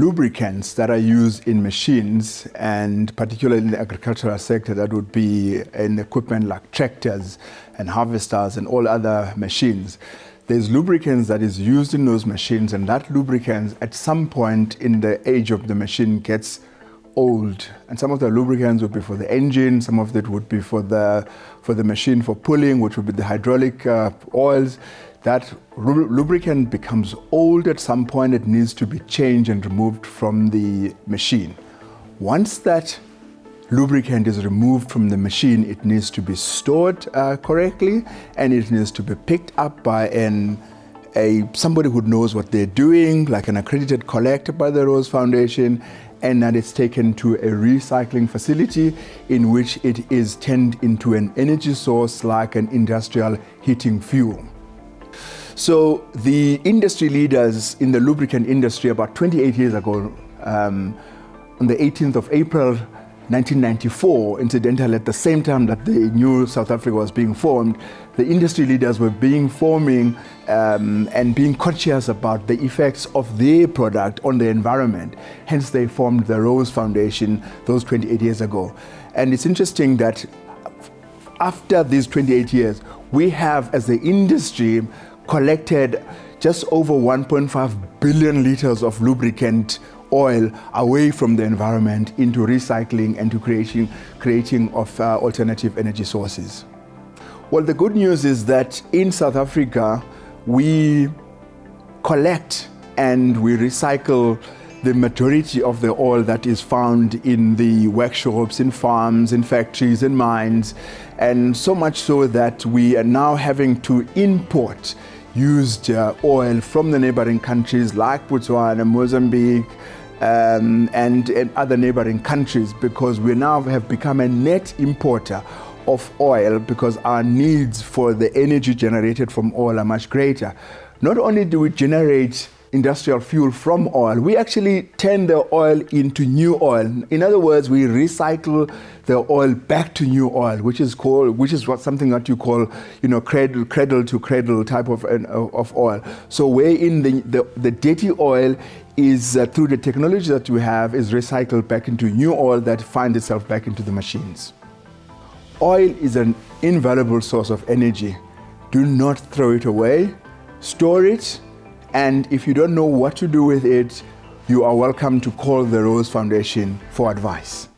lubricants that are used in machines, and particularly in the agricultural sector, that would be in equipment like tractors and harvesters and all other machines. There's lubricants that is used in those machines, and that lubricant at some point in the age of the machine gets old. And some of the lubricants would be for the engine, some of it would be for the machine for pulling, which would be the hydraulic oils. That lubricant becomes old at some point. It needs to be changed and removed from the machine. Once that lubricant is removed from the machine, it needs to be stored correctly, and it needs to be picked up by somebody who knows what they're doing, like an accredited collector by the Rose Foundation, and that it's taken to a recycling facility in which it is turned into an energy source like an industrial heating fuel. So the industry leaders in the lubricant industry about 28 years ago, on the 18th of April 1994, incidentally at the same time that the new South Africa was being formed, the industry leaders were forming and being conscious about the effects of their product on the environment. Hence they formed the Rose Foundation those 28 years ago. And it's interesting that after these 28 years, we have, as the industry, collected just over 1.5 billion liters of lubricant oil away from the environment into recycling and to creating of alternative energy sources. Well, the good news is that in South Africa, we collect and we recycle the majority of the oil that is found in the workshops, in farms, in factories, in mines, and so much so that we are now having to import used oil from the neighboring countries like Botswana, Mozambique, and other neighboring countries, because we now have become a net importer of oil because our needs for the energy generated from oil are much greater. Not only do we generate industrial fuel from oil, we actually turn the oil into new oil. In other words, we recycle the oil back to new oil, which is something that you call, cradle to cradle type of oil. So wherein the dirty oil is through the technology that we have is recycled back into new oil that finds itself back into the machines. Oil is an invaluable source of energy. Do not throw it away, store it, and if you don't know what to do with it, you are welcome to call the Rose Foundation for advice.